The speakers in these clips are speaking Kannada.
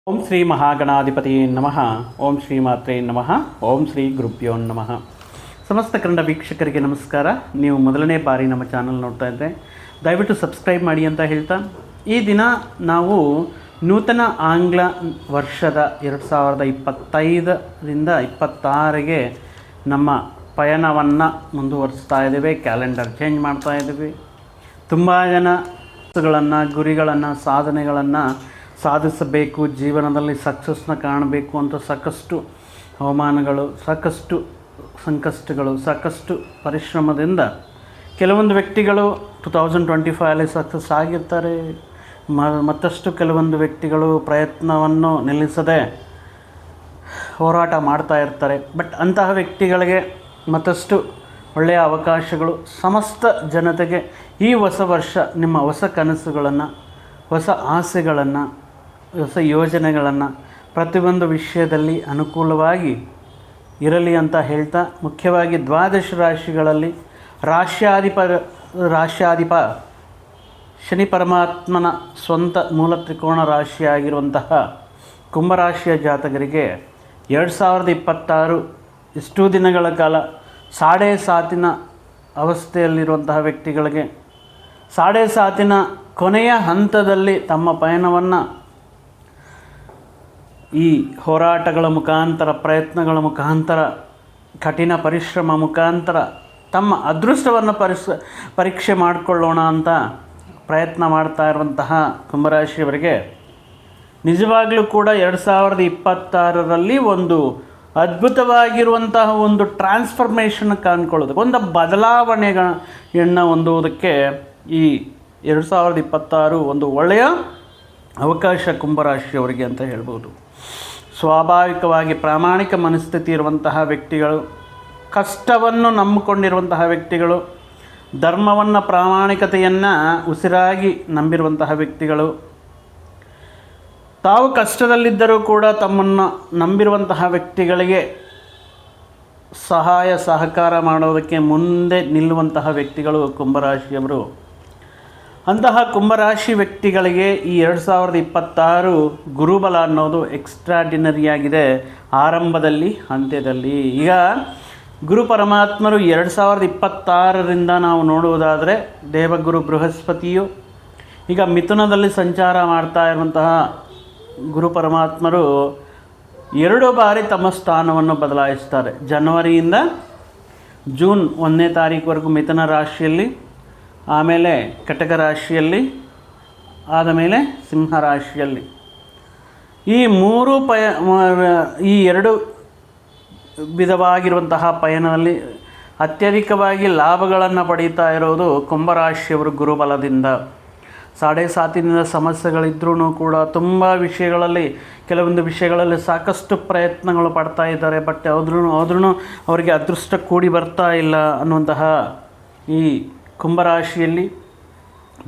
ಓಂ ಶ್ರೀ ಮಹಾಗಣಾಧಿಪತಿ ನಮಃ. ಓಂ ಶ್ರೀ ಮಾತ್ರೇ ನಮಃ. ಓಂ ಶ್ರೀ ಗುರುಭ್ಯೋ ನಮಃ. ಸಮಸ್ತ ಕನ್ನಡ ವೀಕ್ಷಕರಿಗೆ ನಮಸ್ಕಾರ. ನೀವು ಮೊದಲನೇ ಬಾರಿ ನಮ್ಮ ಚಾನಲ್ ನೋಡ್ತಾ ಇದ್ದರೆ ದಯವಿಟ್ಟು ಸಬ್ಸ್ಕ್ರೈಬ್ ಮಾಡಿ ಅಂತ ಹೇಳ್ತಾ, ಈ ದಿನ ನಾವು ನೂತನ ಆಂಗ್ಲ ವರ್ಷದ 2025ರಿಂದ 26ಗೆ ನಮ್ಮ ಪಯಣವನ್ನು ಮುಂದುವರಿಸ್ತಾ ಇದ್ದೇವೆ. ಕ್ಯಾಲೆಂಡರ್ ಚೇಂಜ್ ಮಾಡ್ತಾ ಇದ್ದೀವಿ. ತುಂಬ ಜನ ಗುರಿಗಳನ್ನು ಸಾಧನೆಗಳನ್ನು ಸಾಧಿಸಬೇಕು, ಜೀವನದಲ್ಲಿ ಸಕ್ಸಸ್ನ ಕಾಣಬೇಕು ಅಂತ ಸಾಕಷ್ಟು ಅವಮಾನಗಳು, ಸಾಕಷ್ಟು ಸಂಕಷ್ಟಗಳು, ಸಾಕಷ್ಟು ಪರಿಶ್ರಮದಿಂದ ಕೆಲವೊಂದು ವ್ಯಕ್ತಿಗಳು 2025 ಸಕ್ಸಸ್ ಆಗಿರ್ತಾರೆ. ಮತ್ತಷ್ಟು ಕೆಲವೊಂದು ವ್ಯಕ್ತಿಗಳು ಪ್ರಯತ್ನವನ್ನು ನಿಲ್ಲಿಸದೆ ಹೋರಾಟ ಮಾಡ್ತಾ ಇರ್ತಾರೆ. ಬಟ್ ಅಂತಹ ವ್ಯಕ್ತಿಗಳಿಗೆ ಮತ್ತಷ್ಟು ಒಳ್ಳೆಯ ಅವಕಾಶಗಳು, ಸಮಸ್ತ ಜನತೆಗೆ ಈ ಹೊಸ ವರ್ಷ ನಿಮ್ಮ ಹೊಸ ಕನಸುಗಳನ್ನು, ಹೊಸ ಆಸೆಗಳನ್ನು, ಹೊಸ ಯೋಜನೆಗಳನ್ನು ಪ್ರತಿಯೊಂದು ವಿಷಯದಲ್ಲಿ ಅನುಕೂಲವಾಗಿ ಇರಲಿ ಅಂತ ಹೇಳ್ತಾ, ಮುಖ್ಯವಾಗಿ ದ್ವಾದಶ ರಾಶಿಗಳಲ್ಲಿ ರಾಶ್ಯಾಧಿಪ ಶನಿ ಪರಮಾತ್ಮನ ಸ್ವಂತ ಮೂಲ ತ್ರಿಕೋಣ ರಾಶಿಯಾಗಿರುವಂತಹ ಕುಂಭರಾಶಿಯ ಜಾತಕರಿಗೆ 2026 ಇಷ್ಟು ದಿನಗಳ ಕಾಲ ಸಾಡೆ ಸಾತಿನ ಅವಸ್ಥೆಯಲ್ಲಿರುವಂತಹ ವ್ಯಕ್ತಿಗಳಿಗೆ ಸಾಡೆ ಸಾತಿನ ಕೊನೆಯ ಹಂತದಲ್ಲಿ ತಮ್ಮ ಪಯಣವನ್ನು ಈ ಹೋರಾಟಗಳ ಮುಖಾಂತರ, ಪ್ರಯತ್ನಗಳ ಮುಖಾಂತರ, ಕಠಿಣ ಪರಿಶ್ರಮ ಮುಖಾಂತರ ತಮ್ಮ ಅದೃಷ್ಟವನ್ನು ಪರೀಕ್ಷೆ ಮಾಡಿಕೊಳ್ಳೋಣ ಅಂತ ಪ್ರಯತ್ನ ಮಾಡ್ತಾ ಇರುವಂತಹ ಕುಂಭರಾಶಿಯವರಿಗೆ ನಿಜವಾಗಲೂ ಕೂಡ 2026ರಲ್ಲಿ ಒಂದು ಅದ್ಭುತವಾಗಿರುವಂತಹ ಒಂದು ಟ್ರಾನ್ಸ್ಫರ್ಮೇಷನ್ ಕಾಣ್ಕೊಳ್ಳೋದಕ್ಕೆ, ಒಂದು ಬದಲಾವಣೆಯನ್ನು ಹೊಂದುವುದಕ್ಕೆ ಈ 2026 ಒಂದು ಒಳ್ಳೆಯ ಅವಕಾಶ ಕುಂಭರಾಶಿಯವರಿಗೆ ಅಂತ ಹೇಳ್ಬೋದು. ಸ್ವಾಭಾವಿಕವಾಗಿ ಪ್ರಾಮಾಣಿಕ ಮನಸ್ಥಿತಿ ಇರುವಂತಹ ವ್ಯಕ್ತಿಗಳು, ಕಷ್ಟವನ್ನು ನಂಬಿಕೊಂಡಿರುವಂತಹ ವ್ಯಕ್ತಿಗಳು, ಧರ್ಮವನ್ನು, ಪ್ರಾಮಾಣಿಕತೆಯನ್ನು ಉಸಿರಾಗಿ ನಂಬಿರುವಂತಹ ವ್ಯಕ್ತಿಗಳು, ತಾವು ಕಷ್ಟದಲ್ಲಿದ್ದರೂ ಕೂಡ ತಮ್ಮನ್ನು ನಂಬಿರುವಂತಹ ವ್ಯಕ್ತಿಗಳಿಗೆ ಸಹಾಯ ಸಹಕಾರ ಮಾಡೋದಕ್ಕೆ ಮುಂದೆ ನಿಲ್ಲುವಂತಹ ವ್ಯಕ್ತಿಗಳು ಕುಂಭರಾಶಿಯವರು. ಅಂತಹ ಕುಂಭರಾಶಿ ವ್ಯಕ್ತಿಗಳಿಗೆ ಈ 2026 ಗುರುಬಲ ಅನ್ನೋದು ಎಕ್ಸ್ಟ್ರಾಡಿನರಿಯಾಗಿದೆ. ಆರಂಭದಲ್ಲಿ, ಅಂತ್ಯದಲ್ಲಿ. ಈಗ ಗುರು ಪರಮಾತ್ಮರು 2026ರಿಂದ ನಾವು ನೋಡುವುದಾದರೆ, ದೇವಗುರು ಬೃಹಸ್ಪತಿಯು ಈಗ ಮಿಥುನದಲ್ಲಿ ಸಂಚಾರ ಮಾಡ್ತಾ ಇರುವಂತಹ ಗುರು ಪರಮಾತ್ಮರು 2 ಬಾರಿ ತಮ್ಮ ಸ್ಥಾನವನ್ನು ಬದಲಾಯಿಸ್ತಾರೆ. ಜನವರಿಯಿಂದ ಜೂನ್ 1ನೇ ತಾರೀಕುವರೆಗೂ ಮಿಥುನ ರಾಶಿಯಲ್ಲಿ, ಆಮೇಲೆ ಕಟಕ ರಾಶಿಯಲ್ಲಿ, ಆದ ಮೇಲೆ ಸಿಂಹ ರಾಶಿಯಲ್ಲಿ. ಈ ಈ 2 ವಿಧವಾಗಿರುವಂತಹ ಪಯಣದಲ್ಲಿ ಅತ್ಯಧಿಕವಾಗಿ ಲಾಭಗಳನ್ನು ಪಡೀತಾ ಇರೋದು ಕುಂಭರಾಶಿಯವರು ಗುರುಬಲದಿಂದ. ಸಾಡೆ ಸಾತಿನಿಂದ ಸಮಸ್ಯೆಗಳಿದ್ರೂ ಕೂಡ ತುಂಬ ವಿಷಯಗಳಲ್ಲಿ, ಕೆಲವೊಂದು ವಿಷಯಗಳಲ್ಲಿ ಸಾಕಷ್ಟು ಪ್ರಯತ್ನಗಳು ಪಡ್ತಾ ಇದ್ದಾರೆ. ಬಟ್ ಆದ್ರೂ ಅವರಿಗೆ ಅದೃಷ್ಟ ಕೂಡಿ ಬರ್ತಾ ಇಲ್ಲ ಅನ್ನುವಂತಹ ಈ ಕುಂಭರಾಶಿಯಲ್ಲಿ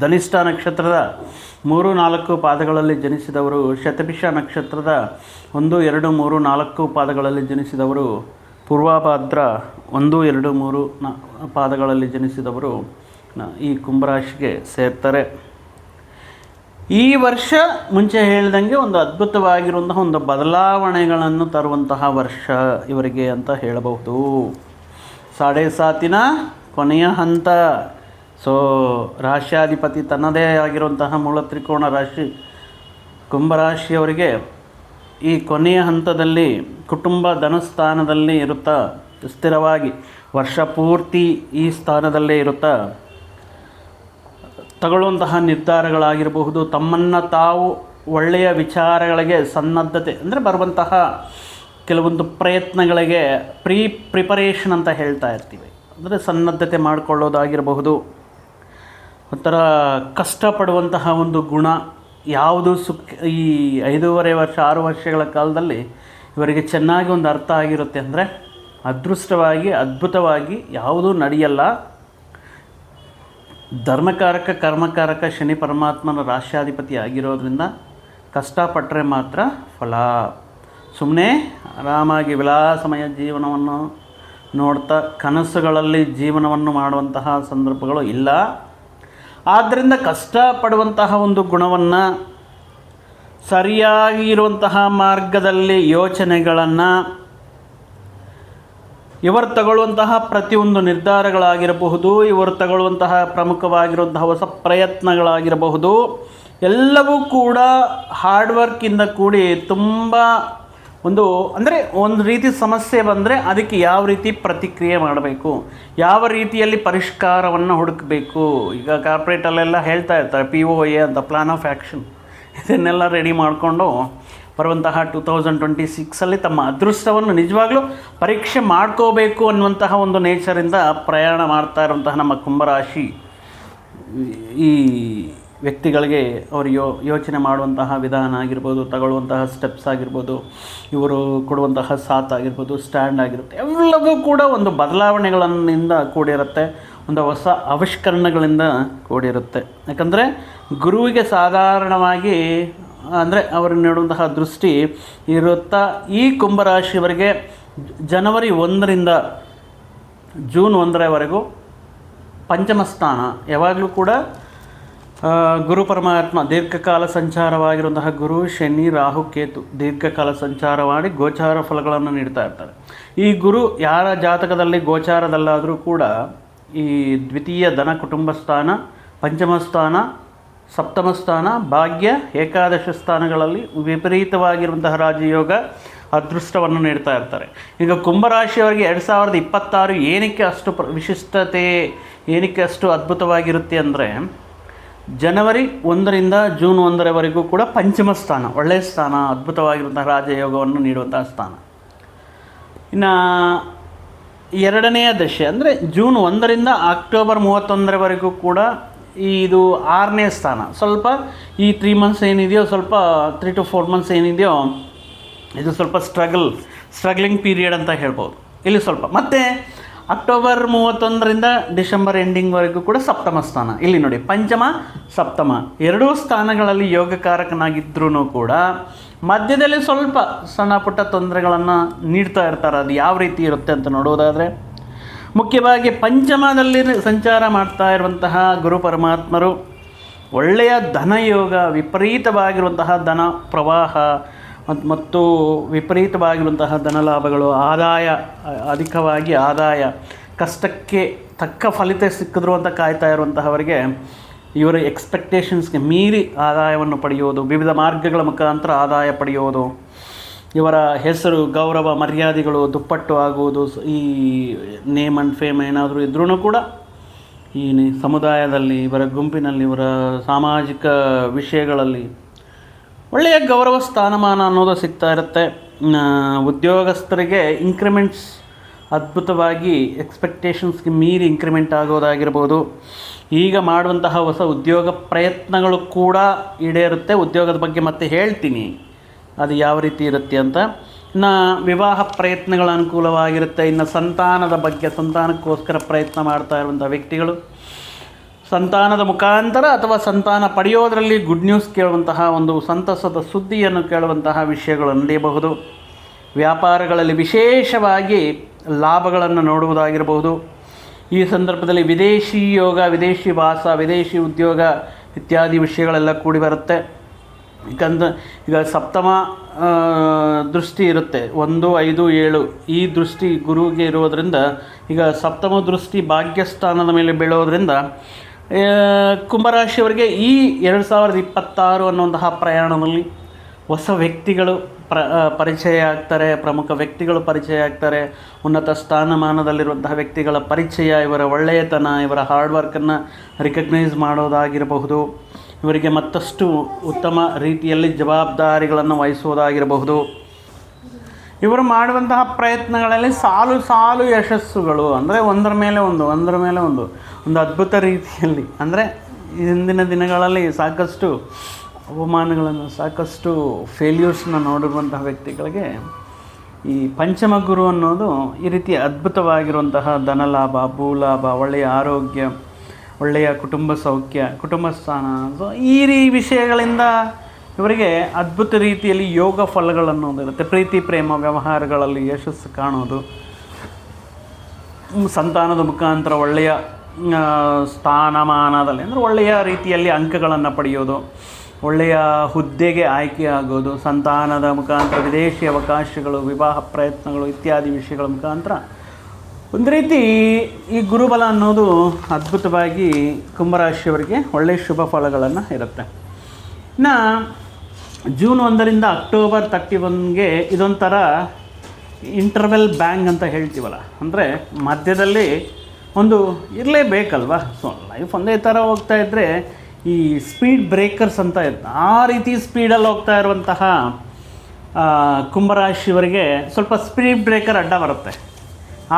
ಧನಿಷ್ಠ ನಕ್ಷತ್ರದ 3, 4 ಪಾದಗಳಲ್ಲಿ ಜನಿಸಿದವರು, ಶತಭಿಷ ನಕ್ಷತ್ರದ 1, 2, 3, 4 ಪಾದಗಳಲ್ಲಿ ಜನಿಸಿದವರು, ಪೂರ್ವಭಾದ್ರ 1, 2, 3 ಪಾದಗಳಲ್ಲಿ ಜನಿಸಿದವರು ಈ ಕುಂಭರಾಶಿಗೆ ಸೇರ್ತಾರೆ. ಈ ವರ್ಷ ಮುಂಚೆ ಹೇಳಿದಂಗೆ ಒಂದು ಅದ್ಭುತವಾಗಿರುವಂತಹ ಒಂದು ಬದಲಾವಣೆಗಳನ್ನು ತರುವಂತಹ ವರ್ಷ ಇವರಿಗೆ ಅಂತ ಹೇಳಬಹುದು. ಸಾಡೆ ಸಾತಿನ ಕೊನೆಯ ಹಂತ. ಸೊ ರಾಶ್ಯಾಧಿಪತಿ ತನ್ನದೇ ಆಗಿರುವಂತಹ ಮೂಲ ತ್ರಿಕೋಣ ರಾಶಿ ಕುಂಭರಾಶಿಯವರಿಗೆ ಈ ಕೊನೆಯ ಹಂತದಲ್ಲಿ ಕುಟುಂಬ ಧನಸ್ಥಾನದಲ್ಲಿ ಇರುತ್ತಾ, ಸ್ಥಿರವಾಗಿ ವರ್ಷ ಪೂರ್ತಿ ಈ ಸ್ಥಾನದಲ್ಲೇ ಇರುತ್ತಾ ತಗೊಳ್ಳುವಂತಹ ನಿರ್ಧಾರಗಳಾಗಿರಬಹುದು, ತಮ್ಮನ್ನು ತಾವು ಒಳ್ಳೆಯ ವಿಚಾರಗಳಿಗೆ ಸನ್ನದ್ಧತೆ ಅಂದರೆ ಬರುವಂತಹ ಕೆಲವೊಂದು ಪ್ರಯತ್ನಗಳಿಗೆ ಪ್ರಿಪರೇಷನ್ ಅಂತ ಹೇಳ್ತಾ ಇರ್ತೀವಿ, ಅಂದರೆ ಸನ್ನದ್ಧತೆ ಮಾಡಿಕೊಳ್ಳೋದಾಗಿರಬಹುದು. ಒಂಥರ ಕಷ್ಟಪಡುವಂತಹ ಒಂದು ಗುಣ ಯಾವುದು ಈ 5.5 ವರ್ಷ 6 ವರ್ಷಗಳ ಕಾಲದಲ್ಲಿ ಇವರಿಗೆ ಚೆನ್ನಾಗಿ ಒಂದು ಅರ್ಥ ಆಗಿರುತ್ತೆ. ಅಂದರೆ ಅದೃಷ್ಟವಾಗಿ, ಅದ್ಭುತವಾಗಿ ಯಾವುದೂ ನಡೆಯಲ್ಲ. ಧರ್ಮಕಾರಕ, ಕರ್ಮಕಾರಕ ಶನಿ ಪರಮಾತ್ಮನ ರಾಶ್ಯಾಧಿಪತಿ ಆಗಿರೋದ್ರಿಂದ ಕಷ್ಟಪಟ್ಟರೆ ಮಾತ್ರ ಫಲ. ಸುಮ್ಮನೆ ಆರಾಮಾಗಿ ವಿಲಾಸಮಯ ಜೀವನವನ್ನು ನೋಡ್ತಾ ಕನಸುಗಳಲ್ಲಿ ಜೀವನವನ್ನು ಮಾಡುವಂತಹ ಸಂದರ್ಭಗಳು ಇಲ್ಲ. ಆದ್ದರಿಂದ ಕಷ್ಟಪಡುವಂತಹ ಒಂದು ಗುಣವನ್ನು ಸರಿಯಾಗಿರುವಂತಹ ಮಾರ್ಗದಲ್ಲಿ ಯೋಚನೆಗಳನ್ನು, ಇವರು ತಗೊಳ್ಳುವಂತಹ ಪ್ರತಿಯೊಂದು ನಿರ್ಧಾರಗಳಾಗಿರಬಹುದು, ಇವರು ತಗೊಳ್ಳುವಂತಹ ಪ್ರಮುಖವಾಗಿರುವಂತಹ ಹೊಸ ಪ್ರಯತ್ನಗಳಾಗಿರಬಹುದು, ಎಲ್ಲವೂ ಕೂಡ ಹಾರ್ಡ್ ವರ್ಕಿಂದ ಕೂಡಿ ತುಂಬ ಒಂದು ರೀತಿ ಸಮಸ್ಯೆ ಬಂದರೆ ಅದಕ್ಕೆ ಯಾವ ರೀತಿ ಪ್ರತಿಕ್ರಿಯೆ ಮಾಡಬೇಕು, ಯಾವ ರೀತಿಯಲ್ಲಿ ಪರಿಷ್ಕಾರವನ್ನು ಹುಡುಕಬೇಕು. ಈಗ ಕಾರ್ಪೊರೇಟಲ್ಲೆಲ್ಲ ಹೇಳ್ತಾ ಇರ್ತಾರೆ POA ಅಂತ, ಪ್ಲಾನ್ ಆಫ್ ಆ್ಯಕ್ಷನ್. ಇದನ್ನೆಲ್ಲ ರೆಡಿ ಮಾಡಿಕೊಂಡು ಬರುವಂತಹ 2026 ತಮ್ಮ ಅದೃಷ್ಟವನ್ನು ನಿಜವಾಗ್ಲೂ ಪರೀಕ್ಷೆ ಮಾಡ್ಕೋಬೇಕು ಅನ್ನುವಂತಹ ಒಂದು ನೇಚರಿಂದ ಪ್ರಯಾಣ ಮಾಡ್ತಾ ಇರುವಂತಹ ನಮ್ಮ ಕುಂಭರಾಶಿ ಈ ವ್ಯಕ್ತಿಗಳಿಗೆ ಅವರು ಯೋಚನೆ ಮಾಡುವಂತಹ ವಿಧಾನ ಆಗಿರ್ಬೋದು, ತಗೊಳ್ಳುವಂತಹ ಸ್ಟೆಪ್ಸ್ ಆಗಿರ್ಬೋದು, ಇವರು ಕೊಡುವಂತಹ ಸಾಥ್ ಆಗಿರ್ಬೋದು, ಸ್ಟ್ಯಾಂಡ್ ಆಗಿರುತ್ತೆ, ಎಲ್ಲವೂ ಕೂಡ ಒಂದು ಬದಲಾವಣೆಗಳಿಂದ ಕೂಡಿರುತ್ತೆ, ಒಂದು ಹೊಸ ಆವಿಷ್ಕರಣಗಳಿಂದ ಕೂಡಿರುತ್ತೆ. ಯಾಕಂದರೆ ಗುರುವಿಗೆ ಸಾಧಾರಣವಾಗಿ ಅವರು ನೀಡುವಂತಹ ದೃಷ್ಟಿ ಇರುತ್ತಾ ಈ ಕುಂಭರಾಶಿಯವರಿಗೆ ಜನವರಿ 1ರಿಂದ ಜೂನ್ 1ರವರೆಗೂ ಪಂಚಮ ಸ್ಥಾನ. ಯಾವಾಗಲೂ ಕೂಡ ಗುರು ಪರಮಾತ್ಮ ದೀರ್ಘಕಾಲ ಸಂಚಾರವಾಗಿರುವಂತಹ ಗುರು, ಶನಿ, ರಾಹು, ಕೇತು ದೀರ್ಘಕಾಲ ಸಂಚಾರ ಮಾಡಿ ಗೋಚಾರ ಫಲಗಳನ್ನು ನೀಡ್ತಾ ಇರ್ತಾರೆ. ಈ ಗುರು ಯಾರ ಜಾತಕದಲ್ಲಿ ಗೋಚಾರದಲ್ಲಾದರೂ ಕೂಡ ಈ ದ್ವಿತೀಯ ಧನ ಕುಟುಂಬ ಸ್ಥಾನ, ಪಂಚಮ ಸ್ಥಾನ, ಸಪ್ತಮ ಸ್ಥಾನ, ಭಾಗ್ಯ, ಏಕಾದಶ ಸ್ಥಾನಗಳಲ್ಲಿ ವಿಪರೀತವಾಗಿರುವಂತಹ ರಾಜಯೋಗ ಅದೃಷ್ಟವನ್ನು ನೀಡ್ತಾ ಇರ್ತಾರೆ. ಈಗ ಕುಂಭರಾಶಿಯವರಿಗೆ 2026 ಏನಕ್ಕೆ ಅಷ್ಟು ವಿಶಿಷ್ಟತೆ, ಏನಕ್ಕೆ ಅಷ್ಟು ಅದ್ಭುತವಾಗಿರುತ್ತೆ ಅಂದರೆ ಜನವರಿ 1ರಿಂದ ಜೂನ್ 1ರವರೆಗೂ ಕೂಡ ಪಂಚಮ ಸ್ಥಾನ, ಒಳ್ಳೆಯ ಸ್ಥಾನ, ಅದ್ಭುತವಾಗಿರುವಂತಹ ರಾಜಯೋಗವನ್ನು ನೀಡುವಂತಹ ಸ್ಥಾನ. ಇನ್ನು ಎರಡನೆಯ ದಶೆ ಅಂದರೆ ಜೂನ್ 1ರಿಂದ ಅಕ್ಟೋಬರ್ 31ರವರೆಗೂ ಕೂಡ ಇದು 6ನೇ ಸ್ಥಾನ. ಸ್ವಲ್ಪ ಈ 3 ಮಂತ್ಸ್ ಏನಿದೆಯೋ, ಸ್ವಲ್ಪ 3 to 4 ಮಂತ್ಸ್ ಏನಿದೆಯೋ, ಇದು ಸ್ವಲ್ಪ ಸ್ಟ್ರಗ್ಲಿಂಗ್ ಪೀರಿಯಡ್ ಅಂತ ಹೇಳ್ಬೋದು ಇಲ್ಲಿ ಸ್ವಲ್ಪ. ಮತ್ತು ಅಕ್ಟೋಬರ್ 31ರಿಂದ ಡಿಸೆಂಬರ್ ಎಂಡಿಂಗ್ವರೆಗೂ ಕೂಡ ಸಪ್ತಮ ಸ್ಥಾನ. ಇಲ್ಲಿ ನೋಡಿ, ಪಂಚಮ ಸಪ್ತಮ ಎರಡೂ ಸ್ಥಾನಗಳಲ್ಲಿ ಯೋಗಕಾರಕನಾಗಿದ್ರೂ ಕೂಡ ಮಧ್ಯದಲ್ಲಿ ಸ್ವಲ್ಪ ಸಣ್ಣ ಪುಟ್ಟ ತೊಂದರೆಗಳನ್ನು ನೀಡ್ತಾ ಇರ್ತಾರೆ. ಅದು ಯಾವ ರೀತಿ ಇರುತ್ತೆ ಅಂತ ನೋಡೋದಾದರೆ, ಮುಖ್ಯವಾಗಿ ಪಂಚಮದಲ್ಲಿ ಸಂಚಾರ ಮಾಡ್ತಾ ಇರುವಂತಹ ಗುರು ಪರಮಾತ್ಮರು ಒಳ್ಳೆಯ ಧನಯೋಗ, ವಿಪರೀತವಾಗಿರುವಂತಹ ಧನ ಪ್ರವಾಹ ಮತ್ತು ವಿಪರೀತವಾಗಿರುವಂತಹ ಧನಲಾಭಗಳು, ಅಧಿಕವಾಗಿ ಆದಾಯ, ಕಷ್ಟಕ್ಕೆ ತಕ್ಕ ಫಲಿತ ಸಿಕ್ಕಿದ್ರು ಅಂತ ಕಾಯ್ತಾ ಇರುವಂತಹವರಿಗೆ ಇವರ ಎಕ್ಸ್ಪೆಕ್ಟೇಷನ್ಸ್ಗೆ ಮೀರಿ ಆದಾಯವನ್ನು ಪಡೆಯೋದು, ವಿವಿಧ ಮಾರ್ಗಗಳ ಮುಖಾಂತರ ಆದಾಯ ಪಡೆಯೋದು, ಇವರ ಹೆಸರು, ಗೌರವ, ಮರ್ಯಾದೆಗಳು ದುಪ್ಪಟ್ಟು ಆಗುವುದು, ಈ ನೇಮ್ ಆ್ಯಂಡ್ ಫೇಮ್ ಏನಾದರೂ ಇದ್ರೂ ಕೂಡ ಈ ಸಮುದಾಯದಲ್ಲಿ, ಇವರ ಗುಂಪಿನಲ್ಲಿ, ಇವರ ಸಾಮಾಜಿಕ ವಿಷಯಗಳಲ್ಲಿ ಒಳ್ಳೆಯ ಗೌರವ ಸ್ಥಾನಮಾನ ಅನ್ನೋದು ಸಿಗ್ತಾ ಇರುತ್ತೆ. ಉದ್ಯೋಗಸ್ಥರಿಗೆ ಇನ್ಕ್ರಿಮೆಂಟ್ಸ್ ಅದ್ಭುತವಾಗಿ ಎಕ್ಸ್ಪೆಕ್ಟೇಷನ್ಸ್ಗೆ ಮೀರಿ ಇನ್ಕ್ರಿಮೆಂಟ್ ಆಗೋದಾಗಿರ್ಬೋದು. ಈಗ ಮಾಡುವಂತಹ ಹೊಸ ಉದ್ಯೋಗ ಪ್ರಯತ್ನಗಳು ಕೂಡ ಈಡೇರುತ್ತೆ. ಉದ್ಯೋಗದ ಬಗ್ಗೆ ಮತ್ತೆ ಹೇಳ್ತೀನಿ ಅದು ಯಾವ ರೀತಿ ಇರುತ್ತೆ ಅಂತ. ಇನ್ನು ವಿವಾಹ ಪ್ರಯತ್ನಗಳ ಅನುಕೂಲವಾಗಿರುತ್ತೆ. ಇನ್ನು ಸಂತಾನದ ಬಗ್ಗೆ, ಸಂತಾನಕ್ಕೋಸ್ಕರ ಪ್ರಯತ್ನ ಮಾಡ್ತಾ ಇರುವಂಥ ವ್ಯಕ್ತಿಗಳು ಸಂತಾನದ ಮುಖಾಂತರ ಅಥವಾ ಸಂತಾನ ಪಡೆಯೋದರಲ್ಲಿ ಗುಡ್ ನ್ಯೂಸ್ ಕೇಳುವಂತಹ, ಒಂದು ಸಂತಸದ ಸುದ್ದಿಯನ್ನು ಕೇಳುವಂತಹ ವಿಷಯಗಳು ನಡೆಯಬಹುದು. ವ್ಯಾಪಾರಗಳಲ್ಲಿ ವಿಶೇಷವಾಗಿ ಲಾಭಗಳನ್ನು ನೋಡುವುದಾಗಿರಬಹುದು. ಈ ಸಂದರ್ಭದಲ್ಲಿ ವಿದೇಶಿ ಯೋಗ, ವಿದೇಶಿ ವಾಸ, ವಿದೇಶಿ ಉದ್ಯೋಗ ಇತ್ಯಾದಿ ವಿಷಯಗಳೆಲ್ಲ ಕೂಡಿ ಬರುತ್ತೆ. ಈಗ ಸಪ್ತಮ ದೃಷ್ಟಿ ಇರುತ್ತೆ, 1, 5, 7 ಈ ದೃಷ್ಟಿ ಗುರುವಿಗೆ ಇರೋದರಿಂದ, ಈಗ ಸಪ್ತಮ ದೃಷ್ಟಿ ಭಾಗ್ಯಸ್ಥಾನದ ಮೇಲೆ ಬೀಳೋದ್ರಿಂದ ಕುಂಭರಾಶಿಯವರಿಗೆ ಈ 2026 ಅನ್ನುವಂತಹ ಪ್ರಯಾಣದಲ್ಲಿ ಹೊಸ ವ್ಯಕ್ತಿಗಳು ಪರಿಚಯ ಆಗ್ತಾರೆ, ಪ್ರಮುಖ ವ್ಯಕ್ತಿಗಳು ಪರಿಚಯ ಆಗ್ತಾರೆ. ಉನ್ನತ ಸ್ಥಾನಮಾನದಲ್ಲಿರುವಂತಹ ವ್ಯಕ್ತಿಗಳ ಪರಿಚಯ, ಇವರ ಒಳ್ಳೆಯತನ, ಇವರ ಹಾರ್ಡ್ ವರ್ಕನ್ನು ರಿಕಗ್ನೈಸ್ ಮಾಡೋದಾಗಿರಬಹುದು. ಇವರಿಗೆ ಮತ್ತಷ್ಟು ಉತ್ತಮ ರೀತಿಯಲ್ಲಿ ಜವಾಬ್ದಾರಿಗಳನ್ನು ವಹಿಸುವುದಾಗಿರಬಹುದು. ಇವರು ಮಾಡುವಂತಹ ಪ್ರಯತ್ನಗಳಲ್ಲಿ ಸಾಲು ಯಶಸ್ಸುಗಳು, ಅಂದರೆ ಒಂದರ ಮೇಲೆ ಒಂದು ಅದ್ಭುತ ರೀತಿಯಲ್ಲಿ, ಅಂದರೆ ಹಿಂದಿನ ದಿನಗಳಲ್ಲಿ ಸಾಕಷ್ಟು ಅವಮಾನಗಳನ್ನು, ಸಾಕಷ್ಟು ಫೇಲ್ಯೂರ್ಸ್ನ ನೋಡಿರುವಂತಹ ವ್ಯಕ್ತಿಗಳಿಗೆ ಈ ಪಂಚಮ ಗುರು ಅನ್ನೋದು ಈ ರೀತಿ ಅದ್ಭುತವಾಗಿರುವಂತಹ ಧನಲಾಭ, ಭೂಲಾಭ, ಒಳ್ಳೆಯ ಆರೋಗ್ಯ, ಒಳ್ಳೆಯ ಕುಟುಂಬ ಸೌಖ್ಯ, ಕುಟುಂಬ ಸ್ಥಾನ, ಸೊ ಈ ವಿಷಯಗಳಿಂದ ಇವರಿಗೆ ಅದ್ಭುತ ರೀತಿಯಲ್ಲಿ ಯೋಗ ಫಲಗಳನ್ನೋದಿರುತ್ತೆ. ಪ್ರೀತಿ ಪ್ರೇಮ ವ್ಯವಹಾರಗಳಲ್ಲಿ ಯಶಸ್ಸು ಕಾಣೋದು, ಸಂತಾನದ ಮುಖಾಂತರ ಒಳ್ಳೆಯ ಸ್ಥಾನಮಾನದಲ್ಲಿ ಅಂದರೆ ಒಳ್ಳೆಯ ರೀತಿಯಲ್ಲಿ ಅಂಕಗಳನ್ನು ಪಡೆಯೋದು, ಒಳ್ಳೆಯ ಹುದ್ದೆಗೆ ಆಯ್ಕೆಯಾಗೋದು, ಸಂತಾನದ ಮುಖಾಂತರ ವಿದೇಶಿ ಅವಕಾಶಗಳು, ವಿವಾಹ ಪ್ರಯತ್ನಗಳು ಇತ್ಯಾದಿ ವಿಷಯಗಳ ಮುಖಾಂತರ ಒಂದು ರೀತಿ ಈ ಗುರುಬಲ ಅನ್ನೋದು ಅದ್ಭುತವಾಗಿ ಕುಂಭರಾಶಿಯವರಿಗೆ ಒಳ್ಳೆಯ ಶುಭ ಫಲಗಳನ್ನು ಇರುತ್ತೆ. ಇನ್ನು ಜೂನ್ 1ರಿಂದ ಅಕ್ಟೋಬರ್ 31ಗೆ ಇದೊಂಥರ ಇಂಟರ್ವೆಲ್ ಬ್ಯಾಂಗ್ ಅಂತ ಹೇಳ್ತೀವಲ್ಲ, ಅಂದರೆ ಮಧ್ಯದಲ್ಲಿ ಒಂದು ಇರಲೇಬೇಕಲ್ವ. ಸೊ ಲೈಫ್ ಒಂದೇ ಥರ ಹೋಗ್ತಾ ಇದ್ದರೆ ಈ ಸ್ಪೀಡ್ ಬ್ರೇಕರ್ಸ್ ಅಂತ ಇರುತ್ತೆ, ಆ ರೀತಿ ಸ್ಪೀಡಲ್ಲಿ ಹೋಗ್ತಾ ಇರುವಂತಹ ಕುಂಭರಾಶಿಯವರಿಗೆ ಸ್ವಲ್ಪ ಸ್ಪೀಡ್ ಬ್ರೇಕರ್ ಅಡ್ಡ ಬರುತ್ತೆ.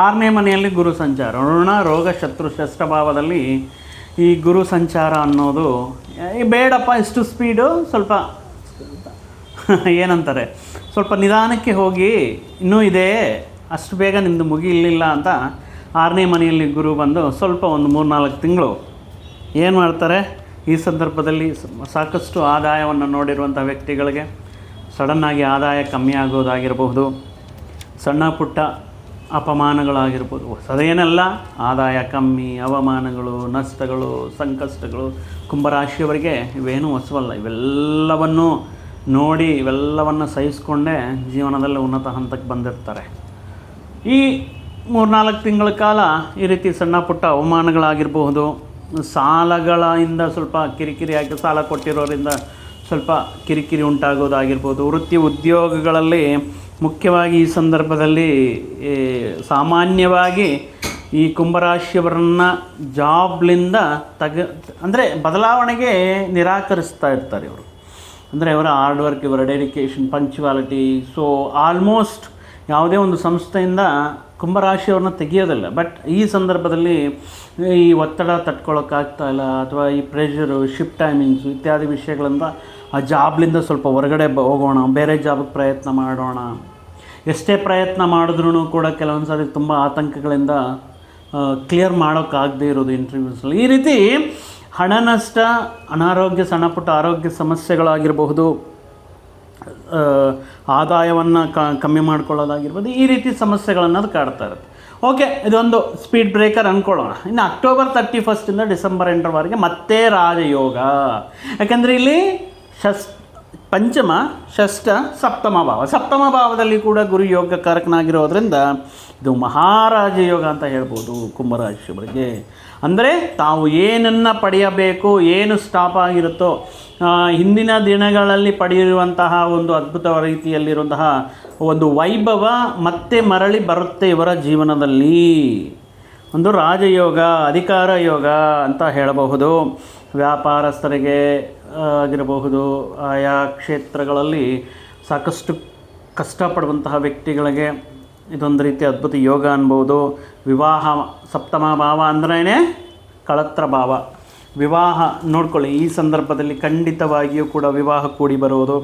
6ನೇ ಮನೆಯಲ್ಲಿ ಗುರು ಸಂಚಾರ, ಋಣ ರೋಗ ಶತ್ರು ಷಷ್ಠಭಾವದಲ್ಲಿ ಈ ಗುರು ಸಂಚಾರ ಅನ್ನೋದು ಬೇಡಪ್ಪ ಇಷ್ಟು ಸ್ಪೀಡು, ಸ್ವಲ್ಪ ಏನಂತಾರೆ ಸ್ವಲ್ಪ ನಿಧಾನಕ್ಕೆ ಹೋಗಿ, ಇನ್ನೂ ಇದೆ ಅಷ್ಟು ಬೇಗ ನಿಮ್ಮದು ಮುಗಿಲಿಲ್ಲ ಅಂತ 6ನೇ ಮನೆಯಲ್ಲಿ ಗುರು ಬಂದು ಸ್ವಲ್ಪ ಒಂದು 3-4 ತಿಂಗಳು ಏನು ಮಾಡ್ತಾರೆ. ಈ ಸಂದರ್ಭದಲ್ಲಿ ಸಾಕಷ್ಟು ಆದಾಯವನ್ನು ನೋಡಿರುವಂಥ ವ್ಯಕ್ತಿಗಳಿಗೆ ಸಡನ್ನಾಗಿ ಆದಾಯ ಕಮ್ಮಿ ಆಗೋದಾಗಿರಬಹುದು, ಸಣ್ಣ ಪುಟ್ಟ ಅಪಮಾನಗಳಾಗಿರ್ಬೋದು, ಹೊಸದೇನಲ್ಲ, ಆದಾಯ ಕಮ್ಮಿ, ಅವಮಾನಗಳು, ನಷ್ಟಗಳು, ಸಂಕಷ್ಟಗಳು ಕುಂಭರಾಶಿಯವರಿಗೆ ಇವೇನೂ ಹೊಸವಲ್ಲ. ಇವೆಲ್ಲವನ್ನು ನೋಡಿ ಇವೆಲ್ಲವನ್ನು ಸಹಿಸ್ಕೊಂಡೇ ಜೀವನದಲ್ಲಿ ಉನ್ನತ ಹಂತಕ್ಕೆ ಬಂದಿರ್ತಾರೆ. ಈ 3-4 ತಿಂಗಳ ಕಾಲ ಈ ರೀತಿ ಸಣ್ಣ ಪುಟ್ಟ ಅವಮಾನಗಳಾಗಿರಬಹುದು, ಸಾಲಗಳಿಂದ ಸ್ವಲ್ಪ ಕಿರಿಕಿರಿ ಆಗಿ ಸಾಲ ಕೊಟ್ಟಿರೋರಿಂದ ಸ್ವಲ್ಪ ಕಿರಿಕಿರಿ ಉಂಟಾಗೋದಾಗಿರ್ಬೋದು, ವೃತ್ತಿ ಉದ್ಯೋಗಗಳಲ್ಲಿ ಮುಖ್ಯವಾಗಿ ಈ ಸಂದರ್ಭದಲ್ಲಿ ಸಾಮಾನ್ಯವಾಗಿ ಈ ಕುಂಭರಾಶಿಯವರನ್ನು ಜಾಬ್ಲಿಂದ ಅಂದರೆ ಬದಲಾವಣೆಗೆ ನಿರಾಕರಿಸ್ತಾ ಇರ್ತಾರೆ ಇವರು. ಅಂದರೆ ಇವರ ಹಾರ್ಡ್ ವರ್ಕ್, ಇವರ ಡೆಡಿಕೇಶನ್, ಪಂಕ್ಚುವಾಲಿಟಿ, ಸೊ ಆಲ್ಮೋಸ್ಟ್ ಯಾವುದೇ ಒಂದು ಸಂಸ್ಥೆಯಿಂದ ಕುಂಭರಾಶಿಯವ್ರನ್ನ ತೆಗೆಯೋದಿಲ್ಲ. ಬಟ್ ಈ ಸಂದರ್ಭದಲ್ಲಿ ಈ ಒತ್ತಡ ತಡ್ಕೊಳ್ಳೋಕ್ಕಾಗ್ತಾ ಇಲ್ಲ, ಅಥವಾ ಈ ಪ್ರೆಷರು, ಶಿಫ್ಟ್ ಟೈಮಿಂಗ್ಸು ಇತ್ಯಾದಿ ವಿಷಯಗಳಿಂದ ಆ ಜಾಬ್ಲಿಂದ ಸ್ವಲ್ಪ ಹೊರಗಡೆ ಹೋಗೋಣ, ಬೇರೆ ಜಾಬ್ಗೆ ಪ್ರಯತ್ನ ಮಾಡೋಣ. ಎಷ್ಟೇ ಪ್ರಯತ್ನ ಮಾಡಿದ್ರೂ ಕೂಡ ಕೆಲವೊಂದು ಸಾರಿ ತುಂಬ ಆತಂಕಗಳಿಂದ ಕ್ಲಿಯರ್ ಮಾಡೋಕ್ಕಾಗದೇ ಇರೋದು ಇಂಟರ್ವ್ಯೂಸಲ್ಲಿ. ಈ ರೀತಿ ಹಣ ನಷ್ಟ, ಅನಾರೋಗ್ಯ, ಸಣ್ಣ ಪುಟ್ಟ ಆರೋಗ್ಯ ಸಮಸ್ಯೆಗಳಾಗಿರಬಹುದು, ಆದಾಯವನ್ನು ಕಮ್ಮಿ ಮಾಡ್ಕೊಳ್ಳೋದಾಗಿರ್ಬೋದು, ಈ ರೀತಿ ಸಮಸ್ಯೆಗಳನ್ನೋದು ಕಾಡ್ತಾ ಇರುತ್ತೆ. ಓಕೆ, ಇದೊಂದು ಸ್ಪೀಡ್ ಬ್ರೇಕರ್ ಅಂದ್ಕೊಳ್ಳೋಣ. ಇನ್ನು ಅಕ್ಟೋಬರ್ 31 ಡಿಸೆಂಬರ್ 8ರವರೆಗೆ ಮತ್ತೆ ರಾಜಯೋಗ. ಯಾಕೆಂದರೆ ಇಲ್ಲಿ ಪಂಚಮ, ಷಷ್ಠ, ಸಪ್ತಮ ಭಾವ, ಸಪ್ತಮ ಭಾವದಲ್ಲಿ ಕೂಡ ಗುರು ಯೋಗ ಕಾರಕನಾಗಿರೋದ್ರಿಂದ ಇದು ಮಹಾರಾಜಯೋಗ ಅಂತ ಹೇಳ್ಬೋದು ಕುಂಭರಾಶಿಯವರಿಗೆ. ಅಂದರೆ ತಾವು ಏನನ್ನು ಪಡೆಯಬೇಕು, ಏನು ಸ್ಟಾಪ್ ಆಗಿರುತ್ತೋ, ಹಿಂದಿನ ದಿನಗಳಲ್ಲಿ ಪಡೆಯುವಂತಹ ಒಂದು ಅದ್ಭುತ ರೀತಿಯಲ್ಲಿರುವಂತಹ ಒಂದು ವೈಭವ ಮತ್ತೆ ಮರಳಿ ಬರುತ್ತೆ ಇವರ ಜೀವನದಲ್ಲಿ. ಒಂದು ರಾಜಯೋಗ, ಅಧಿಕಾರ ಯೋಗ ಅಂತ ಹೇಳಬಹುದು. ವ್ಯಾಪಾರಸ್ಥರಿಗೆ ಆಗಿರಬಹುದು, ಆಯಾ ಕ್ಷೇತ್ರಗಳಲ್ಲಿ ಸಾಕಷ್ಟು ಕಷ್ಟಪಡುವಂತಹ ವ್ಯಕ್ತಿಗಳಿಗೆ ಇದೊಂದು ರೀತಿ ಅದ್ಭುತ ಯೋಗ ಅನ್ಬೋದು. ವಿವಾಹ, ಸಪ್ತಮ ಭಾವ ಅಂದ್ರೇ ಕಳತ್ರ ಭಾವ, ವಿವಾಹ ನೋಡ್ಕೊಳ್ಳಿ. ಈ ಸಂದರ್ಭದಲ್ಲಿ ಖಂಡಿತವಾಗಿಯೂ ಕೂಡ ವಿವಾಹ ಕೂಡಿ ಬರುವುದು,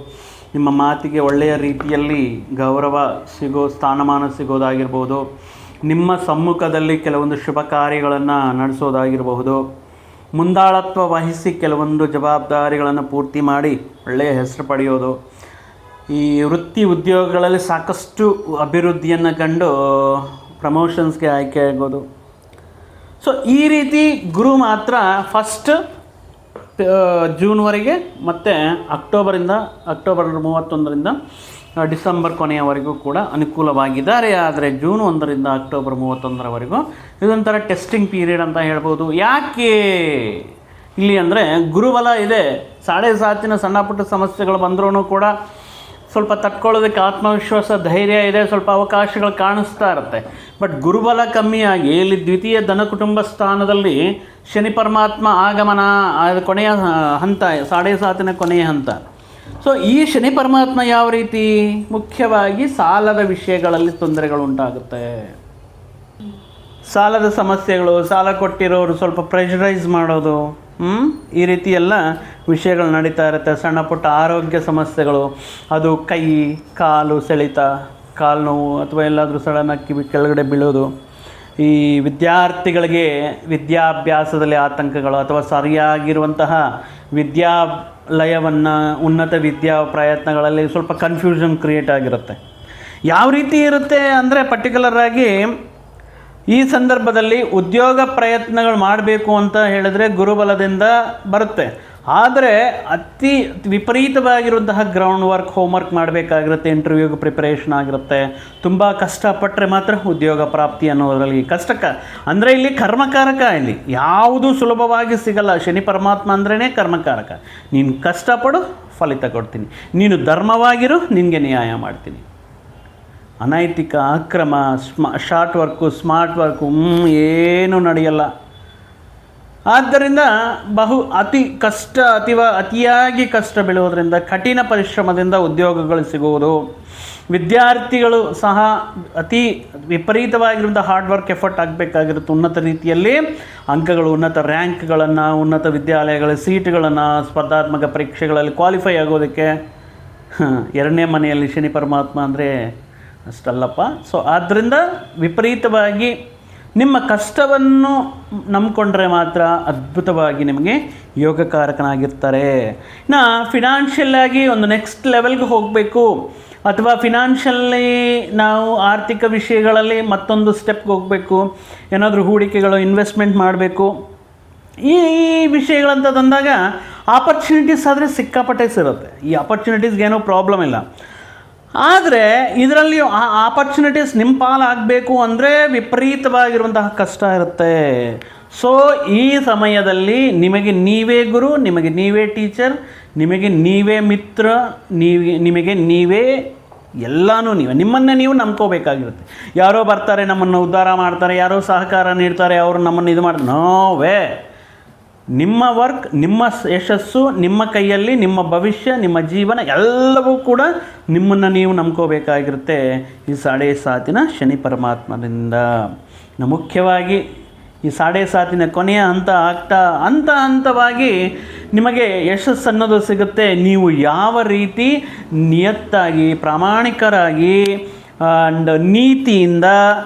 ನಿಮ್ಮ ಮಾತಿಗೆ ಒಳ್ಳೆಯ ರೀತಿಯಲ್ಲಿ ಗೌರವ ಸಿಗೋ, ಸ್ಥಾನಮಾನ ಸಿಗೋದಾಗಿರ್ಬೋದು, ನಿಮ್ಮ ಸಮ್ಮುಖದಲ್ಲಿ ಕೆಲವೊಂದು ಶುಭ ಕಾರ್ಯಗಳನ್ನು ನಡೆಸೋದಾಗಿರಬಹುದು, ಮುಂದಾಳತ್ವ ವಹಿಸಿ ಕೆಲವೊಂದು ಜವಾಬ್ದಾರಿಗಳನ್ನು ಪೂರ್ತಿ ಮಾಡಿ ಒಳ್ಳೆಯ ಹೆಸರು ಪಡೆಯೋದು, ಈ ವೃತ್ತಿ ಉದ್ಯೋಗಗಳಲ್ಲಿ ಸಾಕಷ್ಟು ಅಭಿವೃದ್ಧಿಯನ್ನು ಕಂಡು ಪ್ರಮೋಷನ್ಸ್ಗೆ ಆಯ್ಕೆ ಆಗೋದು. ಸೊ ಈ ರೀತಿ ಗುರು ಮಾತ್ರ ಫಸ್ಟ್ ಜೂನ್ವರೆಗೆ ಮತ್ತು ಅಕ್ಟೋಬರ್ 31ರಿಂದ ಡಿಸೆಂಬರ್ ಕೊನೆಯವರೆಗೂ ಕೂಡ ಅನುಕೂಲವಾಗಿದ್ದಾರೆ. ಆದರೆ ಜೂನ್ 1ರಿಂದ ಅಕ್ಟೋಬರ್ 31ರವರೆಗೂ ಇದೊಂಥರ ಟೆಸ್ಟಿಂಗ್ ಪೀರಿಯಡ್ ಅಂತ ಹೇಳ್ಬೋದು. ಯಾಕೆ ಇಲ್ಲಿ ಅಂದರೆ ಗುರುಬಲ ಇದೆ, 7.5 ಸಣ್ಣ ಪುಟ್ಟ ಸಮಸ್ಯೆಗಳು ಬಂದ್ರೂ ಕೂಡ ಸ್ವಲ್ಪ ತಟ್ಕೊಳ್ಳೋದಕ್ಕೆ ಆತ್ಮವಿಶ್ವಾಸ, ಧೈರ್ಯ ಇದೆ, ಸ್ವಲ್ಪ ಅವಕಾಶಗಳು ಕಾಣಿಸ್ತಾ ಇರುತ್ತೆ. ಬಟ್ ಗುರುಬಲ ಕಮ್ಮಿಯಾಗಿ ಇಲ್ಲಿ ದ್ವಿತೀಯ ಧನ ಕುಟುಂಬ ಸ್ಥಾನದಲ್ಲಿ ಶನಿ ಪರಮಾತ್ಮ ಆಗಮನ, ಅದು ಕೊನೆಯ ಹಂತ, 7.5 ಕೊನೆಯ ಹಂತ. ಸೊ ಈ ಶನಿ ಪರಮಾತ್ಮ ಯಾವ ರೀತಿ, ಮುಖ್ಯವಾಗಿ ಸಾಲದ ವಿಷಯಗಳಲ್ಲಿ ತೊಂದರೆಗಳು ಉಂಟಾಗುತ್ತೆ. ಸಾಲದ ಸಮಸ್ಯೆಗಳು, ಸಾಲ ಕೊಟ್ಟಿರೋರು ಸ್ವಲ್ಪ ಪ್ರೆಷರೈಸ್ ಮಾಡೋದು, ಈ ರೀತಿ ಎಲ್ಲ ವಿಷಯಗಳು ನಡೀತಾ ಇರುತ್ತೆ. ಸಣ್ಣ ಪುಟ್ಟ ಆರೋಗ್ಯ ಸಮಸ್ಯೆಗಳು, ಅದು ಕೈ ಕಾಲು ಸೆಳೆತ, ಕಾಲು ನೋವು, ಅಥವಾ ಎಲ್ಲಾದರೂ ಸಡನ್ನಾಗಿ ಕೆಳಗಡೆ ಬೀಳೋದು. ಈ ವಿದ್ಯಾರ್ಥಿಗಳಿಗೆ ವಿದ್ಯಾಭ್ಯಾಸದಲ್ಲಿ ಆತಂಕಗಳು, ಅಥವಾ ಸರಿಯಾಗಿರುವಂತಹ ವಿದ್ಯಾಲಯವನ್ನು, ಉನ್ನತ ವಿದ್ಯಾ ಪ್ರಯತ್ನಗಳಲ್ಲಿ ಸ್ವಲ್ಪ ಕನ್ಫ್ಯೂಷನ್ ಕ್ರಿಯೇಟ್ ಆಗಿರುತ್ತೆ. ಯಾವ ರೀತಿ ಇರುತ್ತೆ ಅಂದರೆ ಪರ್ಟಿಕ್ಯುಲರ್ ಆಗಿ ಈ ಸಂದರ್ಭದಲ್ಲಿ ಉದ್ಯೋಗ ಪ್ರಯತ್ನಗಳು ಮಾಡಬೇಕು ಅಂತ ಹೇಳಿದ್ರೆ ಗುರುಬಲದಿಂದ ಬರುತ್ತೆ. ಆದರೆ ಅತಿ ವಿಪರೀತವಾಗಿರುವಂತಹ ಗ್ರೌಂಡ್ ವರ್ಕ್ ಹೋಮ್ವರ್ಕ್ ಮಾಡಬೇಕಾಗಿರುತ್ತೆ, ಇಂಟರ್ವ್ಯೂಗೆ ಪ್ರಿಪರೇಷನ್ ಆಗಿರುತ್ತೆ. ತುಂಬ ಕಷ್ಟಪಟ್ಟರೆ ಮಾತ್ರ ಉದ್ಯೋಗ ಪ್ರಾಪ್ತಿ ಅನ್ನೋದರಲ್ಲಿ ಅಂದರೆ ಇಲ್ಲಿ ಕರ್ಮಕಾರಕ, ಇಲ್ಲಿ ಯಾವುದೂ ಸುಲಭವಾಗಿ ಸಿಗಲ್ಲ. ಶನಿ ಪರಮಾತ್ಮ ಅಂದ್ರೇ ಕರ್ಮಕಾರಕ. ನೀನು ಕಷ್ಟಪಡು, ಫಲಿತ ಕೊಡ್ತೀನಿ. ನೀನು ಧರ್ಮವಾಗಿರು, ನಿನಗೆ ನ್ಯಾಯ ಮಾಡ್ತೀನಿ. ಅನೈತಿಕ, ಅಕ್ರಮ, ಶಾರ್ಟ್ ವರ್ಕು, ಸ್ಮಾರ್ಟ್ ವರ್ಕು ಏನೂ ನಡೆಯಲ್ಲ. ಆದ್ದರಿಂದ ಅತಿಯಾಗಿ ಕಷ್ಟ ಬೀಳುವುದರಿಂದ, ಕಠಿಣ ಪರಿಶ್ರಮದಿಂದ ಉದ್ಯೋಗಗಳು ಸಿಗುವುದು. ವಿದ್ಯಾರ್ಥಿಗಳು ಸಹ ಅತಿ ವಿಪರೀತವಾಗಿರುವಂಥ ಹಾರ್ಡ್ ವರ್ಕ್ ಎಫರ್ಟ್ ಆಗಬೇಕಾಗಿರುತ್ತೆ. ಉನ್ನತ ರೀತಿಯಲ್ಲಿ ಅಂಕಗಳು, ಉನ್ನತ ರ್ಯಾಂಕ್ಗಳನ್ನು, ಉನ್ನತ ವಿದ್ಯಾಲಯಗಳ ಸೀಟುಗಳನ್ನು, ಸ್ಪರ್ಧಾತ್ಮಕ ಪರೀಕ್ಷೆಗಳಲ್ಲಿ ಕ್ವಾಲಿಫೈ ಆಗೋದಕ್ಕೆ ಎರಡನೇ ಮನೆಯಲ್ಲಿ ಶನಿ ಪರಮಾತ್ಮ ಅಂದರೆ ಅಷ್ಟಲ್ಲಪ್ಪ. ಸೊ ಆದ್ದರಿಂದ ವಿಪರೀತವಾಗಿ ನಿಮ್ಮ ಕಷ್ಟವನ್ನು ನಂಬಿಕೊಂಡ್ರೆ ಮಾತ್ರ ಅದ್ಭುತವಾಗಿ ನಿಮಗೆ ಯೋಗಕಾರಕನಾಗಿರ್ತಾರೆ. ಫಿನಾನ್ಷಿಯಲ್ಲಾಗಿ ಒಂದು ನೆಕ್ಸ್ಟ್ ಲೆವೆಲ್ಗೆ ಹೋಗಬೇಕು, ಅಥವಾ ಫಿನಾನ್ಷಿಯಲಿ ನಾವು ಆರ್ಥಿಕ ವಿಷಯಗಳಲ್ಲಿ ಮತ್ತೊಂದು ಸ್ಟೆಪ್ಗೆ ಹೋಗಬೇಕು, ಏನಾದರೂ ಹೂಡಿಕೆಗಳು, ಇನ್ವೆಸ್ಟ್ಮೆಂಟ್ ಮಾಡಬೇಕು, ಈ ವಿಷಯಗಳಂತ ತಂದಾಗ ಆಪರ್ಚುನಿಟೀಸ್ ಆದರೆ ಸಿಕ್ಕಾಪಟ್ಟೆ ಸಿರುತ್ತೆ. ಈ ಆಪರ್ಚುನಿಟೀಸ್ಗೇನೂ ಪ್ರಾಬ್ಲಮ್ ಇಲ್ಲ. ಆದರೆ ಇದರಲ್ಲಿ ಆ ಆಪರ್ಚುನಿಟೀಸ್ ನಿಮ್ಮ ಪಾಲಾಗಬೇಕು ಅಂದರೆ ವಿಪರೀತವಾಗಿರುವಂತಹ ಕಷ್ಟ ಇರುತ್ತೆ. ಸೊ ಈ ಸಮಯದಲ್ಲಿ ನಿಮಗೆ ನೀವೇ ಗುರು, ನಿಮಗೆ ನೀವೇ ಟೀಚರ್, ನಿಮಗೆ ನೀವೇ ಮಿತ್ರ, ನಿಮಗೆ ನೀವೇ ಎಲ್ಲನೂ ನಿಮ್ಮನ್ನೇ ನೀವು ನಂಬ್ಕೋಬೇಕಾಗಿರುತ್ತೆ. ಯಾರೋ ಬರ್ತಾರೆ, ನಮ್ಮನ್ನು ಉದ್ಧಾರ ಮಾಡ್ತಾರೆ, ಯಾರೋ ಸಹಕಾರ ನೀಡ್ತಾರೆ, ಅವರು ನಮ್ಮನ್ನು ಇದು ಮಾಡ್ತಾರೆ. ನೋವೇ ನಿಮ್ಮ ವರ್ಕ್, ನಿಮ್ಮ ಯಶಸ್ಸು ನಿಮ್ಮ ಕೈಯಲ್ಲಿ, ನಿಮ್ಮ ಭವಿಷ್ಯ, ನಿಮ್ಮ ಜೀವನ ಎಲ್ಲವೂ ಕೂಡ ನಿಮ್ಮನ್ನು ನೀವು ನಂಬ್ಕೋಬೇಕಾಗಿರುತ್ತೆ ಈ 7.5 ಶನಿ ಪರಮಾತ್ಮದಿಂದ. ಮುಖ್ಯವಾಗಿ ಈ 7.5 ಕೊನೆಯ ಹಂತವಾಗಿ ನಿಮಗೆ ಯಶಸ್ಸು ಅನ್ನೋದು ಸಿಗುತ್ತೆ. ನೀವು ಯಾವ ರೀತಿ ನಿಯತ್ತಾಗಿ, ಪ್ರಾಮಾಣಿಕರಾಗಿ ಆ್ಯಂಡ್ ನೀತಿಯಿಂದ,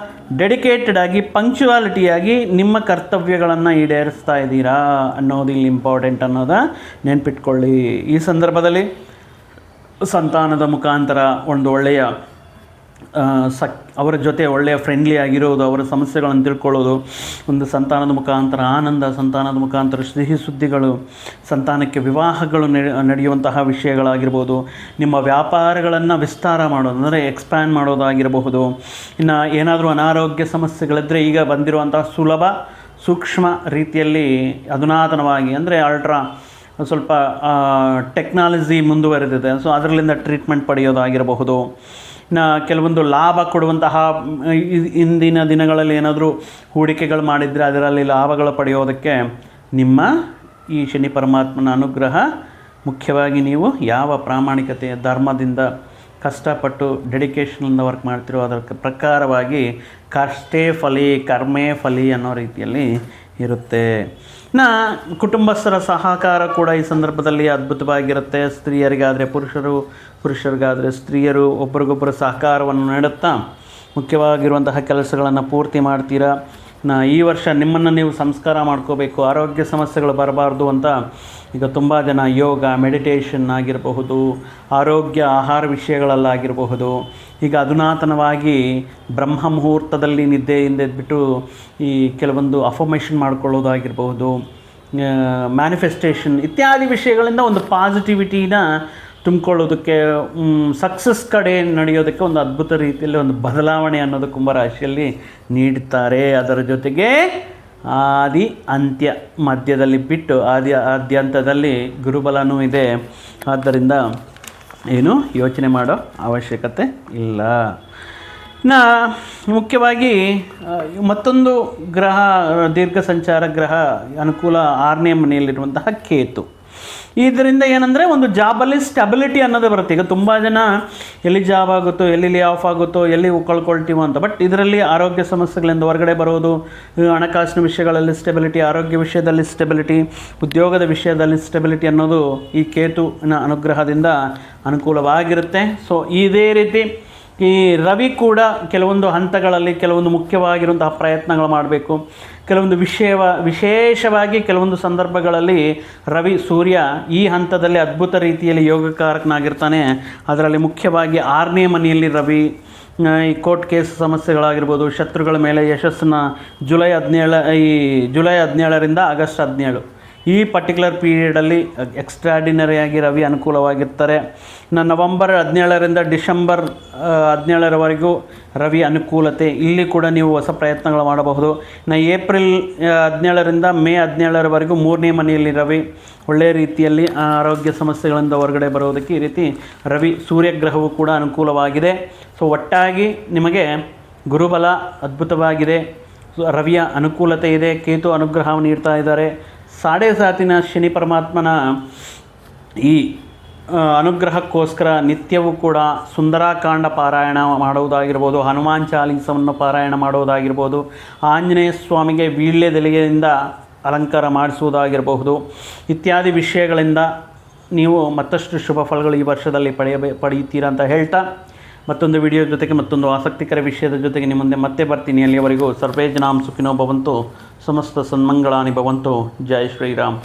ಡೆಡಿಕೇಟೆಡ್ ಆಗಿ, ಪಂಕ್ಚುವಾಲಿಟಿಯಾಗಿ ನಿಮ್ಮ ಕರ್ತವ್ಯಗಳನ್ನು ಈಡೇರಿಸ್ತಾ ಇದ್ದೀರಾ ಅನ್ನೋದು ಇಲ್ಲಿ ಇಂಪಾರ್ಟೆಂಟ್ ಅನ್ನೋದ ನೆನ್ಪಿಟ್ಕೊಳ್ಳಿ. ಈ ಸಂದರ್ಭದಲ್ಲಿ ಸಂತಾನದ ಮುಖಾಂತರ ಒಂದು ಒಳ್ಳೆಯ ಅವರ ಜೊತೆ ಒಳ್ಳೆಯ ಫ್ರೆಂಡ್ಲಿ ಆಗಿರೋದು, ಅವರ ಸಮಸ್ಯೆಗಳನ್ನು ತಿಳ್ಕೊಳ್ಳೋದು, ಒಂದು ಸಂತಾನದ ಮುಖಾಂತರ ಆನಂದ, ಸಂತಾನದ ಮುಖಾಂತರ ಸಿಹಿ ಸುದ್ದಿಗಳು, ಸಂತಾನಕ್ಕೆ ವಿವಾಹಗಳು ನಡೆಯುವಂತಹ ವಿಷಯಗಳಾಗಿರ್ಬೋದು, ನಿಮ್ಮ ವ್ಯಾಪಾರಗಳನ್ನು ವಿಸ್ತಾರ ಮಾಡೋದು ಅಂದರೆ ಎಕ್ಸ್ಪ್ಯಾಂಡ್ ಮಾಡೋದಾಗಿರಬಹುದು. ಇನ್ನು ಏನಾದರೂ ಅನಾರೋಗ್ಯ ಸಮಸ್ಯೆಗಳಿದ್ದರೆ ಈಗ ಬಂದಿರುವಂತಹ ಸುಲಭ ಸೂಕ್ಷ್ಮ ರೀತಿಯಲ್ಲಿ ಅಧುನಾತನವಾಗಿ ಅಂದರೆ ಸ್ವಲ್ಪ ಟೆಕ್ನಾಲಜಿ ಮುಂದುವರೆದಿದೆ. ಸೊ ಅದರಲ್ಲಿಂದ ಟ್ರೀಟ್ಮೆಂಟ್ ಪಡೆಯೋದಾಗಿರಬಹುದು. ಕೆಲವೊಂದು ಲಾಭ ಕೊಡುವಂತಹ ಇಂದಿನ ದಿನಗಳಲ್ಲಿ ಏನಾದರೂ ಹೂಡಿಕೆಗಳು ಮಾಡಿದರೆ ಅದರಲ್ಲಿ ಲಾಭಗಳು ಪಡೆಯೋದಕ್ಕೆ ನಿಮ್ಮ ಈ ಶನಿ ಪರಮಾತ್ಮನ ಅನುಗ್ರಹ. ಮುಖ್ಯವಾಗಿ ನೀವು ಯಾವ ಪ್ರಾಮಾಣಿಕತೆಯ ಧರ್ಮದಿಂದ ಕಷ್ಟಪಟ್ಟು ಡೆಡಿಕೇಶನಿಂದ ವರ್ಕ್ ಮಾಡ್ತಿರೋ ಅದರ ಪ್ರಕಾರವಾಗಿ ಕಷ್ಟೇ ಫಲಿ ಕರ್ಮೇ ಫಲಿ ಅನ್ನೋ ರೀತಿಯಲ್ಲಿ ಇರುತ್ತೆ. ಕುಟುಂಬಸ್ಥರ ಸಹಕಾರ ಕೂಡ ಈ ಸಂದರ್ಭದಲ್ಲಿ ಅದ್ಭುತವಾಗಿರುತ್ತೆ. ಸ್ತ್ರೀಯರಿಗಾದರೆ ಪುರುಷರಿಗಾದರೆ ಸ್ತ್ರೀಯರು ಒಬ್ರಿಗೊಬ್ಬರು ಸಹಕಾರವನ್ನು ನೀಡುತ್ತಾ ಮುಖ್ಯವಾಗಿರುವಂತಹ ಕೆಲಸಗಳನ್ನು ಪೂರ್ತಿ ಮಾಡ್ತೀರಾ. ಈ ವರ್ಷ ನಿಮ್ಮನ್ನು ನೀವು ಸಂಸ್ಕಾರ ಮಾಡ್ಕೋಬೇಕು, ಆರೋಗ್ಯ ಸಮಸ್ಯೆಗಳು ಬರಬಾರ್ದು ಅಂತ ಈಗ ತುಂಬ ಜನ ಯೋಗ, ಮೆಡಿಟೇಷನ್ ಆಗಿರಬಹುದು, ಆರೋಗ್ಯ ಆಹಾರ ವಿಷಯಗಳಲ್ಲಾಗಿರಬಹುದು, ಈಗ ಅಧುನಾತನವಾಗಿ ಬ್ರಹ್ಮ ಮುಹೂರ್ತದಲ್ಲಿ ನಿದ್ದೆಯಿಂದ ಎದ್ಬಿಟ್ಟು ಈ ಕೆಲವೊಂದು ಅಫರ್ಮೇಷನ್ ಮಾಡ್ಕೊಳ್ಳೋದಾಗಿರಬಹುದು, ಮ್ಯಾನಿಫೆಸ್ಟೇಷನ್ ಇತ್ಯಾದಿ ವಿಷಯಗಳಿಂದ ಒಂದು ಪಾಸಿಟಿವಿಟಿನ ತುಂಬಿಕೊಳ್ಳೋದಕ್ಕೆ, ಸಕ್ಸಸ್ ಕಡೆ ನಡೆಯೋದಕ್ಕೆ ಒಂದು ಅದ್ಭುತ ರೀತಿಯಲ್ಲಿ ಒಂದು ಬದಲಾವಣೆ ಅನ್ನೋದು ಕುಂಭರಾಶಿಯಲ್ಲಿ ನೀಡುತ್ತಾರೆ. ಅದರ ಜೊತೆಗೆ ಆದಿ ಅಂತ್ಯ ಮಧ್ಯದಲ್ಲಿ ಬಿಟ್ಟು ಆದ್ಯಂತದಲ್ಲಿ ಗುರುಬಲನೂ ಇದೆ. ಆದ್ದರಿಂದ ಏನು ಯೋಚನೆ ಮಾಡೋ ಅವಶ್ಯಕತೆ ಇಲ್ಲ. ಮುಖ್ಯವಾಗಿ ಮತ್ತೊಂದು ಗ್ರಹ, ದೀರ್ಘ ಸಂಚಾರ ಗ್ರಹ ಅನುಕೂಲ 6ನೇ ಮನೆಯಲ್ಲಿರುವಂತಹ ಕೇತು. ಇದರಿಂದ ಏನಂದರೆ ಒಂದು ಜಾಬಲ್ಲಿ ಸ್ಟೆಬಿಲಿಟಿ ಅನ್ನೋದೇ ಬರುತ್ತೆ. ಈಗ ತುಂಬ ಜನ ಎಲ್ಲಿ ಜಾಬ್ ಆಗುತ್ತೋ, ಎಲ್ಲಿ ಲೇ ಆಫ್ ಆಗುತ್ತೋ, ಎಲ್ಲಿ ಕಳ್ಕೊಳ್ತೀವೋ ಅಂತ. ಬಟ್ ಇದರಲ್ಲಿ ಆರೋಗ್ಯ ಸಮಸ್ಯೆಗಳಿಂದ ಹೊರಗಡೆ ಬರೋದು, ಹಣಕಾಸಿನ ವಿಷಯಗಳಲ್ಲಿ ಸ್ಟೆಬಿಲಿಟಿ, ಆರೋಗ್ಯ ವಿಷಯದಲ್ಲಿ ಸ್ಟೆಬಿಲಿಟಿ, ಉದ್ಯೋಗದ ವಿಷಯದಲ್ಲಿ ಸ್ಟೆಬಿಲಿಟಿ ಅನ್ನೋದು ಈ ಕೇತುವಿನ ಅನುಗ್ರಹದಿಂದ ಅನುಕೂಲವಾಗಿರುತ್ತೆ. ಸೊ ಇದೇ ರೀತಿ ಈ ರವಿ ಕೂಡ ಕೆಲವೊಂದು ಹಂತಗಳಲ್ಲಿ ಕೆಲವೊಂದು ಮುಖ್ಯವಾಗಿರುವಂತಹ ಪ್ರಯತ್ನಗಳು ಮಾಡಬೇಕು. ಕೆಲವೊಂದು ವಿಶೇಷವಾಗಿ ಕೆಲವೊಂದು ಸಂದರ್ಭಗಳಲ್ಲಿ ರವಿ ಸೂರ್ಯ ಈ ಹಂತದಲ್ಲಿ ಅದ್ಭುತ ರೀತಿಯಲ್ಲಿ ಯೋಗಕಾರಕನಾಗಿರ್ತಾನೆ. ಅದರಲ್ಲಿ ಮುಖ್ಯವಾಗಿ 6ನೇ ಮನೆಯಲ್ಲಿ ರವಿ ಈ ಕೋರ್ಟ್ ಕೇಸ್ ಸಮಸ್ಯೆಗಳಾಗಿರ್ಬೋದು, ಶತ್ರುಗಳ ಮೇಲೆ ಯಶಸ್ಸನ್ನು ಜುಲೈ 17ರಿಂದ ಆಗಸ್ಟ್ 17 ಈ ಪರ್ಟಿಕ್ಯುಲರ್ ಪೀರಿಯಡಲ್ಲಿ ಎಕ್ಸ್ಟ್ರಾಡಿನರಿಯಾಗಿ ರವಿ ಅನುಕೂಲವಾಗಿರ್ತಾರೆ. ಇನ್ನು ನವಂಬರ್ 17ರಿಂದ ಡಿಸೆಂಬರ್ 17ರವರೆಗೂ ರವಿ ಅನುಕೂಲತೆ, ಇಲ್ಲಿ ಕೂಡ ನೀವು ಹೊಸ ಪ್ರಯತ್ನಗಳು ಮಾಡಬಹುದು. ಇನ್ನು ಏಪ್ರಿಲ್ 17ರಿಂದ ಮೇ 17ರವರೆಗೂ 3ನೇ ಮನೆಯಲ್ಲಿ ರವಿ ಒಳ್ಳೆಯ ರೀತಿಯಲ್ಲಿ ಆರೋಗ್ಯ ಸಮಸ್ಯೆಗಳಿಂದ ಹೊರಗಡೆ ಬರೋದಕ್ಕೆ ಈ ರೀತಿ ರವಿ ಸೂರ್ಯಗ್ರಹವು ಕೂಡ ಅನುಕೂಲವಾಗಿದೆ. ಸೊ ಒಟ್ಟಾಗಿ ನಿಮಗೆ ಗುರುಬಲ ಅದ್ಭುತವಾಗಿದೆ, ರವಿಯ ಅನುಕೂಲತೆ ಇದೆ, ಕೇತು ಅನುಗ್ರಹವನ್ನು ನೀಡ್ತಾ ಇದ್ದಾರೆ. 7.5 ಶನಿ ಪರಮಾತ್ಮನ ಈ ಅನುಗ್ರಹಕ್ಕೋಸ್ಕರ ನಿತ್ಯವೂ ಕೂಡ ಸುಂದರಾಕಾಂಡ ಪಾರಾಯಣ ಮಾಡುವುದಾಗಿರ್ಬೋದು, ಹನುಮಾನ್ ಚಾಲೀಸವನ್ನು ಪಾರಾಯಣ ಮಾಡುವುದಾಗಿರ್ಬೋದು, ಆಂಜನೇಯ ಸ್ವಾಮಿಗೆ ವೀಳ್ಯದೆಲೆಯಿಂದ ಅಲಂಕಾರ ಮಾಡಿಸುವುದಾಗಿರಬಹುದು ಇತ್ಯಾದಿ ವಿಷಯಗಳಿಂದ ನೀವು ಮತ್ತಷ್ಟು ಶುಭ ಫಲಗಳು ಈ ವರ್ಷದಲ್ಲಿ ಪಡೆಯುತ್ತೀರಾ ಅಂತ ಹೇಳ್ತಾ, ಮತ್ತೊಂದು ವಿಡಿಯೋ ಜೊತೆಗೆ ಮತ್ತೊಂದು ಆಸಕ್ತಿಕರ ವಿಷಯದ ಜೊತೆಗೆ ನಿಮ್ಮ ಮುಂದೆ ಮತ್ತೆ ಬರ್ತೀನಿ. ಅಲ್ಲಿಯವರೆಗೂ ಸರ್ವೇ ಜನಾಂ ಸುಖಿನೋ ಭವಂತು, ಸಮಸ್ತ ಸನ್ಮಂಗಳಾನಿ ಭವಂತು. ಜೈ ಶ್ರೀರಾಮ್.